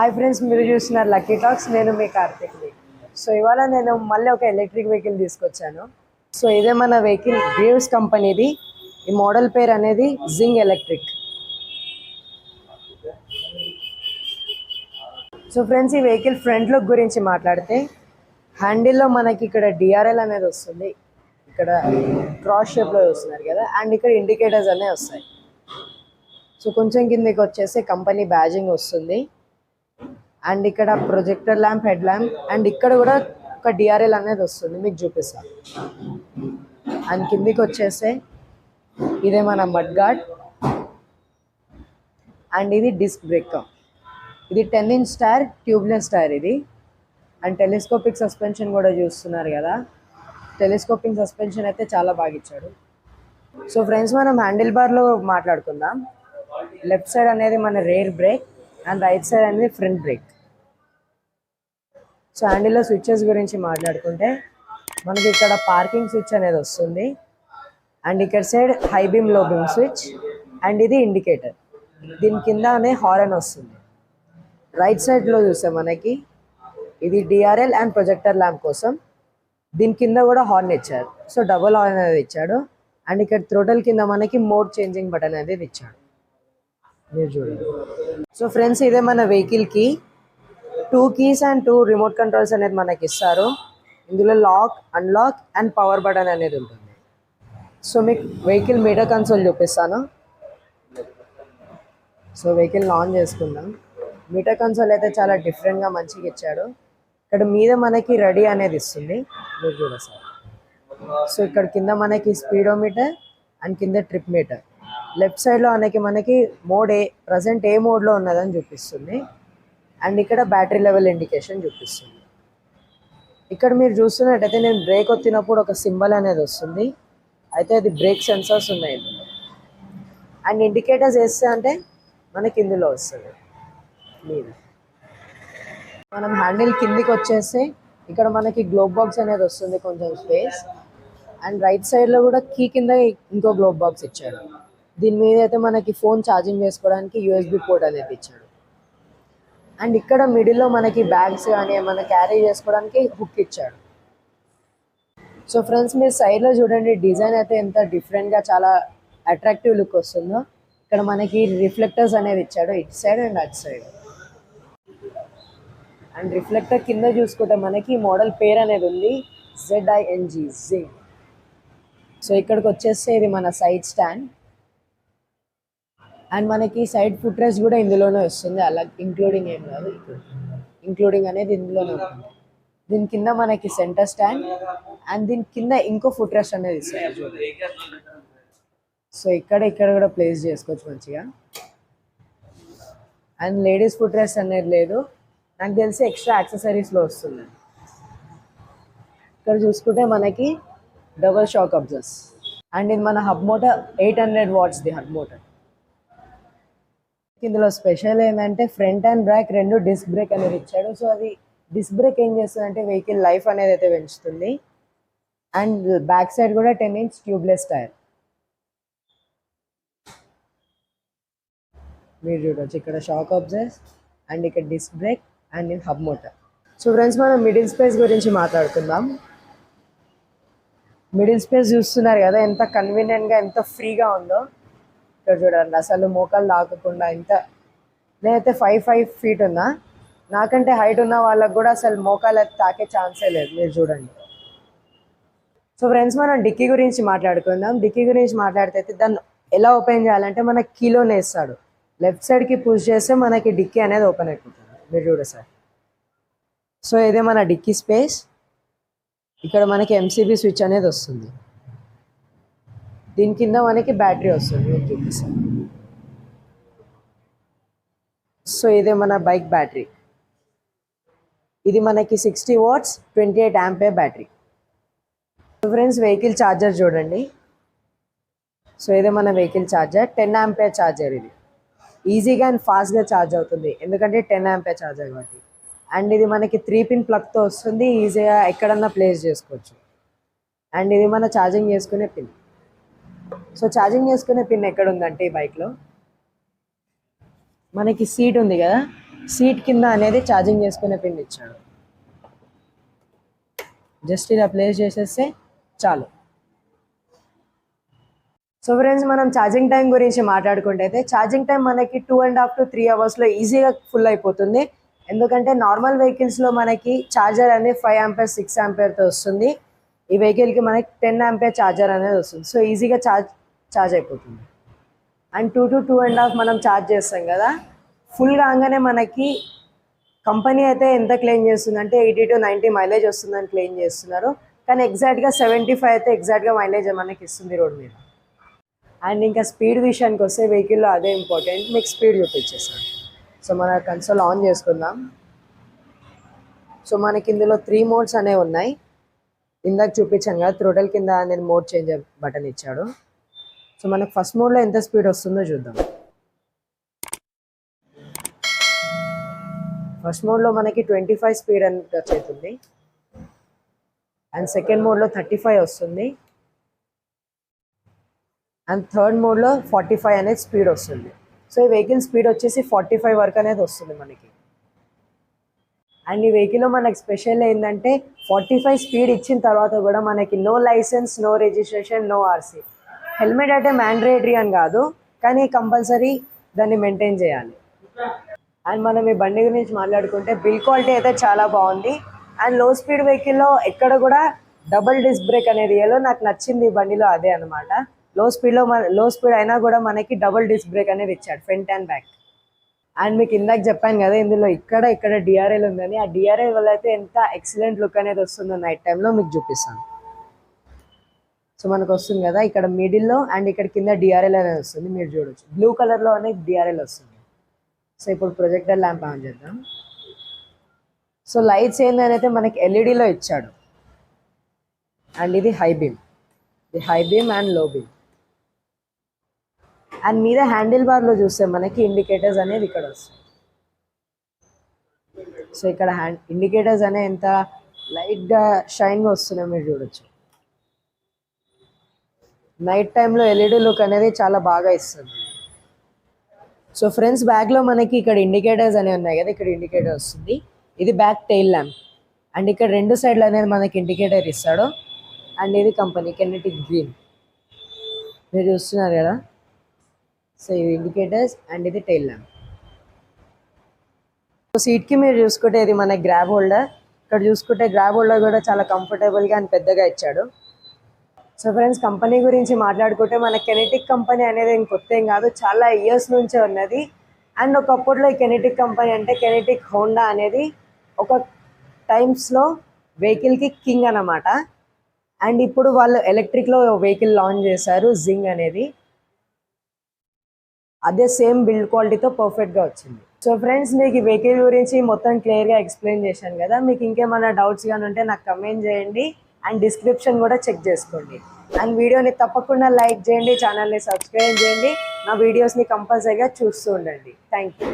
Hi friends, మీరు చూస్తున్నారు lucky talks. నేను మీ కార్తిక్ని. సో ఇవాళ నేను మళ్ళీ ఒక ఎలక్ట్రిక్ వెహికల్ తీసుకొచ్చాను. సో ఇదే మన వెహికల్ గ్రీవ్స్ కంపెనీది. ఈ మోడల్ పేరు అనేది జింగ్ ఎలక్ట్రిక్. సో ఫ్రెండ్స్, ఈ వెహికల్ ఫ్రంట్ లుక్ గురించి మాట్లాడితే హ్యాండిల్లో మనకి ఇక్కడ డిఆర్ఎల్ అనేది వస్తుంది. ఇక్కడ క్రాస్ షేప్లో వస్తున్నారు కదా, అండ్ ఇక్కడ ఇండికేటర్స్ అనేవి వస్తాయి. సో కొంచెం కిందకి వచ్చేసి కంపెనీ బ్యాజింగ్ వస్తుంది. అండ్ ఇక్కడ projector lamp, head lamp, and ఇక్కడ కూడా ఒక డిఆర్ఎల్ అనేది వస్తుంది, మీకు చూపిస్తాను. అండ్ కిందికి వచ్చేస్తే ఇదే మన మడ్ గార్డ్, అండ్ ఇది డిస్క్ బ్రేక్. ఇది 10 ఇంచ్ టైర్, ట్యూబ్లెస్ టైర్ ఇది. అండ్ టెలిస్కోపిక్ సస్పెన్షన్ కూడా చూస్తున్నారు కదా, టెలిస్కోపిక్ సస్పెన్షన్ అయితే చాలా బాగా ఇచ్చాడు. సో ఫ్రెండ్స్, మనం హ్యాండిల్ బార్లో మాట్లాడుకుందాం. లెఫ్ట్ సైడ్ అనేది మన rare break and right side అనేది ఫ్రంట్ బ్రేక్. సో హ్యాండిల్లో స్విచ్చెస్ గురించి మాట్లాడుకుంటే మనకి ఇక్కడ పార్కింగ్ స్విచ్ అనేది వస్తుంది, అండ్ ఇక్కడ సైడ్ హై బీమ్, లో బీమ్ స్విచ్, అండ్ ఇది ఇండికేటర్. దీని కిందనే హారన్ వస్తుంది. రైట్ సైడ్లో చూస్తే మనకి ఇది డిఆర్ఎల్ అండ్ ప్రొజెక్టర్ ల్యాంప్ కోసం. దీని కింద కూడా హార్న్ ఇచ్చారు, సో డబుల్ హార్న్ అనేది ఇచ్చాడు. అండ్ ఇక్కడ థ్రోటల్ కింద మనకి మోడ్ చేంజింగ్ బటన్ అనేది ఇచ్చాడు, మీరు చూడండి. సో ఫ్రెండ్స్, ఇదే మన వెహికల్కి 2 కీస్ అండ్ 2 రిమోట్ కంట్రోల్స్ అనేది మనకి ఇస్తారు. ఇందులో lock, unlock and power button అనేది ఉంటుంది. సో మీకు వెహికల్ మీటర్ కన్సోల్ చూపిస్తాను. సో వెహికల్ ఆన్ చేసుకుందాం. మీటర్ కన్సోల్ అయితే చాలా డిఫరెంట్గా మంచిగా ఇచ్చాడు. ఇక్కడ మీద మనకి రెడీ అనేది ఇస్తుంది, మీరు చూడండి సార్. సో ఇక్కడ కింద మనకి స్పీడోమీటర్ అండ్ కింద ట్రిప్ మీటర్. లెఫ్ట్ సైడ్లో మనకి మోడ్ ప్రజెంట్ ఏ మోడ్లో ఉన్నదని చూపిస్తుంది. అండ్ ఇక్కడ బ్యాటరీ లెవెల్ ఇండికేషన్ చూపిస్తుంది. ఇక్కడ మీరు చూస్తున్నట్టయితే నేను బ్రేక్ వచ్చినప్పుడు ఒక సింబల్ అనేది వస్తుంది, అయితే అది బ్రేక్ సెన్సర్స్ ఉన్నాయి. అండ్ ఇండికేటర్స్ వేస్తే అంటే మనకి ఇందులో వస్తుంది మీద. మనం హ్యాండిల్ కిందికి వచ్చేస్తే ఇక్కడ మనకి గ్లోబ్ బాక్స్ అనేది వస్తుంది, కొంచెం స్పేస్. అండ్ రైట్ సైడ్లో కూడా కీ కింద ఇంకో గ్లోబ్ బాక్స్ ఇచ్చాడు. దీని మీద అయితే మనకి ఫోన్ ఛార్జింగ్ చేసుకోవడానికి యూఎస్బి పోర్ట్ అనేది ఇచ్చాడు. అండ్ ఇక్కడ మిడిల్లో మనకి బ్యాగ్స్ కానీ ఏమైనా క్యారీ చేసుకోవడానికి హుక్ ఇచ్చాడు. సో ఫ్రెండ్స్, మీరు సైడ్లో చూడండి, డిజైన్ అయితే ఎంత డిఫరెంట్గా చాలా అట్రాక్టివ్ లుక్ వస్తుందో. ఇక్కడ మనకి రిఫ్లెక్టర్స్ అనేది ఇచ్చాడు, ఇటు సైడ్ అండ్ అటు సైడ్. అండ్ రిఫ్లెక్టర్ కింద చూసుకుంటే మనకి మోడల్ పేరు అనేది ఉంది, ZING, జింగ్. సో ఇక్కడికి వచ్చేస్తే ఇది మన సైడ్ స్టాండ్. అండ్ మనకి సైడ్ ఫుట్ రెస్ట్ కూడా ఇందులోనే వస్తుంది, అలా ఇంక్లూడింగ్ ఏం కాదు, ఇంక్లూడింగ్ అనేది ఇందులోనే ఉంటుంది. దీని కింద మనకి సెంటర్ స్టాండ్, అండ్ దీని కింద ఇంకో ఫుట్ రెస్ట్ అనేది ఇస్తుంది. సో ఇక్కడ కూడా ప్లేస్ చేసుకోవచ్చు మంచిగా. అండ్ లేడీస్ ఫుట్ రెస్ట్ అనేది లేదు, నాకు తెలిసి ఎక్స్ట్రా యాక్సెసరీస్లో వస్తుంది. ఇక్కడ చూసుకుంటే మనకి డబల్ షాక్ అబ్జర్వర్స్. అండ్ ఇది మన హబ్ మోటార్, 800 వాట్స్ది హబ్ మోటార్. ఇందులో స్పెషల్ ఏంటంటే ఫ్రంట్ అండ్ బ్యాక్ రెండు డిస్క్ బ్రేక్ అనేది ఇచ్చాడు. సో అది డిస్క్ బ్రేక్ ఏం చేస్తుంది అంటే వెహికల్ లైఫ్ అనేది అయితే పెంచుతుంది. అండ్ బ్యాక్ సైడ్ కూడా 10 ఇంచ్ ట్యూబ్లెస్ టైర్, మీరు చూడవచ్చు. ఇక్కడ షాక్ అబ్జర్వర్స్ అండ్ ఇక్కడ డిస్క్ బ్రేక్ అండ్ ఇది హబ్ మోటార్. సో ఫ్రెండ్స్, మనం మిడిల్ స్పేస్ గురించి మాట్లాడుకుందాం. మిడిల్ స్పేస్ చూస్తున్నారు కదా, ఎంత కన్వీనియంట్గా ఎంత ఫ్రీగా ఉందో. ఇక్కడ చూడండి, అసలు మోకాలు తాకకుండా. నేనైతే 5 ఫీట్ ఉన్నా, నాకంటే హైట్ ఉన్న వాళ్ళకు కూడా అసలు మోకాలు అయితే తాకే ఛాన్సే లేదు, మీరు చూడండి. సో ఫ్రెండ్స్, మనం డిక్కీ గురించి మాట్లాడుకుందాం. డిక్కీ గురించి మాట్లాడితే దాన్ని ఎలా ఓపెన్ చేయాలంటే మనకి కీలోనే ఇస్తాడు. లెఫ్ట్ సైడ్కి పుష్ చేస్తే మనకి డిక్కీ అనేది ఓపెన్ అయిపోతుంది, మీరు చూడండి సార్. సో ఇదే మన డిక్కీ స్పేస్. ఇక్కడ మనకి MCB స్విచ్ అనేది వస్తుంది. దీని కింద మనకి బ్యాటరీ వస్తుంది, మీకు చూపిస్తాను. సో ఇదే మన బైక్ బ్యాటరీ. ఇది మనకి 60 watts 28 ampere battery. So friends, vehicle charger చూడండి. సో ఇదే మన వెహికల్ ఛార్జర్, 10 ఆంపియర్ ఛార్జర్. ఇది ఈజీగా అండ్ ఫాస్ట్గా ఛార్జ్ అవుతుంది, ఎందుకంటే 10 ఆంపియర్ ఛార్జర్ కాబట్టి. అండ్ ఇది మనకి 3 పిన్ ప్లగ్తో వస్తుంది, ఈజీగా ఎక్కడన్నా ప్లేస్ చేసుకోవచ్చు. అండ్ ఇది మన ఛార్జింగ్ చేసుకునే పిన్. సో ఛార్జింగ్ చేసుకునే పిన్ ఎక్కడ ఉందంటే ఈ బైక్లో మనకి సీట్ ఉంది కదా, సీట్ కింద అనేది ఛార్జింగ్ చేసుకునే పిన్ ఇచ్చాడు. జస్ట్ ఇలా ప్లేస్ చేసేస్తే చాలు. సో ఫ్రెండ్స్, మనం ఛార్జింగ్ టైం గురించి మాట్లాడుకుంటే అయితే ఛార్జింగ్ టైం మనకి 2.5 to 3 అవర్స్లో ఈజీగా ఫుల్ అయిపోతుంది. ఎందుకంటే నార్మల్ వెహికల్స్లో మనకి ఛార్జర్ అనేది 5 ఆంపియర్ 6 ఆంపియర్తో వస్తుంది. ఈ వెహికల్కి మనకి 10 ఆంపియర్ ఛార్జర్ అనేది వస్తుంది. సో ఈజీగా ఛార్జ్ అయిపోతుంది. అండ్ 2 to 2.5 మనం ఛార్జ్ చేస్తాం కదా, ఫుల్ కాగానే మనకి కంపెనీ అయితే ఎంత క్లెయిమ్ చేస్తుంది అంటే 80 to 90 మైలేజ్ వస్తుందని క్లెయిమ్ చేస్తున్నారు. కానీ ఎగ్జాక్ట్గా 75 అయితే ఎగ్జాక్ట్గా మైలేజ్ మనకి ఇస్తుంది రోడ్ మీద. అండ్ ఇంకా స్పీడ్ విషయానికి వస్తే వెహికల్లో అదే ఇంపార్టెంట్. మీకు స్పీడ్ చూపించేస్తాను. సో మన కన్సోల్ ఆన్ చేసుకుందాం. సో మనకి ఇందులో 3 మోడ్స్ అనేవి ఉన్నాయి. ఇందాక చూపించాను కదా, థ్రోటల్ కింద నేను మోడ్ చేంజ్ బటన్ ఇచ్చాడు. సో మనకు ఫస్ట్ మోడ్లో ఎంత స్పీడ్ వస్తుందో చూద్దాం. ఫస్ట్ మోడ్లో మనకి 25 స్పీడ్ అని వచ్చేస్తుంది. అండ్ సెకండ్ మోడ్లో 35 వస్తుంది. అండ్ థర్డ్ మోడ్లో 45 అనేది స్పీడ్ వస్తుంది. సో ఈ వెహికల్ స్పీడ్ వచ్చేసి 45 వరకు అనేది వస్తుంది మనకి. అండ్ ఈ వెహికల్లో మనకి స్పెషల్ ఏంటంటే 45 స్పీడ్ ఇచ్చిన తర్వాత కూడా మనకి no licence, no registration, no RC. Helmet అయితే మ్యాండేటరీ అని కాదు, కానీ కంపల్సరీ దాన్ని మెయింటైన్ చేయాలి. అండ్ మనం ఈ బండి గురించి మాట్లాడుకుంటే బిల్ క్వాలిటీ అయితే చాలా బాగుంది. అండ్ లో స్పీడ్ వెహికల్లో ఎక్కడ కూడా డబుల్ డిస్క్ బ్రేక్ అనేది నాకు నచ్చింది ఈ బండిలో అదే అనమాట. లో స్పీడ్ అయినా కూడా మనకి డబుల్ డిస్క్ బ్రేక్ అనేది ఇచ్చాడు ఫ్రంట్ అండ్ బ్యాక్. అండ్ మీకు ఇందాక చెప్పాను కదా, ఇందులో ఇక్కడ డిఆర్ఎల్ ఉందని. ఆ డిఆర్ఎల్ వల్ల అయితే ఎంత ఎక్సలెంట్ లుక్ అనేది వస్తుందో నైట్ టైంలో మీకు చూపిస్తాను. సో మనకు వస్తుంది కదా ఇక్కడ మిడిల్లో, అండ్ ఇక్కడ కింద డిఆర్ఎల్ అనేది వస్తుంది. మీరు చూడొచ్చు బ్లూ కలర్లో అనేది డిఆర్ఎల్ వస్తుంది. సో ఇప్పుడు ప్రొజెక్టర్ ల్యాంప్ ఆన్ చేద్దాం. సో లైట్స్ ఏంటనైతే మనకి ఎల్ఈడిలో ఇచ్చాడు. అండ్ ఇది హై బీమ్ అండ్ లో బీమ్. అండ్ మీద హ్యాండిల్ బార్లో చూస్తే మనకి ఇండికేటర్స్ అనేది ఇక్కడ వస్తాయి. సో ఇక్కడ ఇండికేటర్స్ అనే ఎంత లైట్గా షైన్గా వస్తున్నాయి మీరు చూడొచ్చు. నైట్ టైంలో ఎల్ఈడి లుక్ అనేది చాలా బాగా ఇస్తుంది. సో ఫ్రెండ్స్, బ్యాక్లో మనకి ఇక్కడ ఇండికేటర్స్ అనేవి ఉన్నాయి కదా, ఇక్కడ ఇండికేటర్ వస్తుంది. ఇది బ్యాక్ టెయిల్ ల్యాంప్. అండ్ ఇక్కడ 2 సైడ్లు అనేది మనకి ఇండికేటర్ ఇస్తాడు. అండ్ ఇది కంపెనీ కెనెటిక్ గ్రీన్ మీరు చూస్తున్నారు కదా. సో ఇది ఇండికేటర్స్ అండ్ ఇది టెయిల్ ల్యాంప్. సో సీట్కి మీరు చూసుకుంటే ఇది మన గ్రాబ్ హోల్డర్. ఇక్కడ చూసుకుంటే గ్రాబ్ హోల్డర్ కూడా చాలా కంఫర్టబుల్గా అండ్ పెద్దగా ఇచ్చాడు. సో ఫ్రెండ్స్, కంపెనీ గురించి మాట్లాడుకుంటే మన కెనెటిక్ కంపెనీ అనేది కొత్త ఏం కాదు, చాలా ఇయర్స్ నుంచే ఉన్నది. అండ్ ఒకప్పట్లో ఈ కెనెటిక్ కంపెనీ అంటే కెనెటిక్ హోండా అనేది ఒక టైమ్స్లో వెహికల్కి కింగ్ అన్నమాట. అండ్ ఇప్పుడు వాళ్ళు ఎలక్ట్రిక్లో వెహికల్ లాంచ్ చేశారు, జింగ్ అనేది. అదే సేమ్ బిల్డ్ క్వాలిటీతో పర్ఫెక్ట్గా వచ్చింది. సో ఫ్రెండ్స్, మీకు ఈ వెహికల్ గురించి మొత్తం క్లియర్గా ఎక్స్ప్లెయిన్ చేశాను కదా. మీకు ఇంకేమైనా డౌట్స్ కానీ ఉంటే నాకు కమెంట్ చేయండి. అండ్ డిస్క్రిప్షన్ కూడా చెక్ చేసుకోండి. అండ్ వీడియోని తప్పకుండా లైక్ చేయండి, ఛానల్ని సబ్స్క్రైబ్ చేయండి, నా వీడియోస్ని కంపల్సరీగా చూస్తూ ఉండండి. Thank you.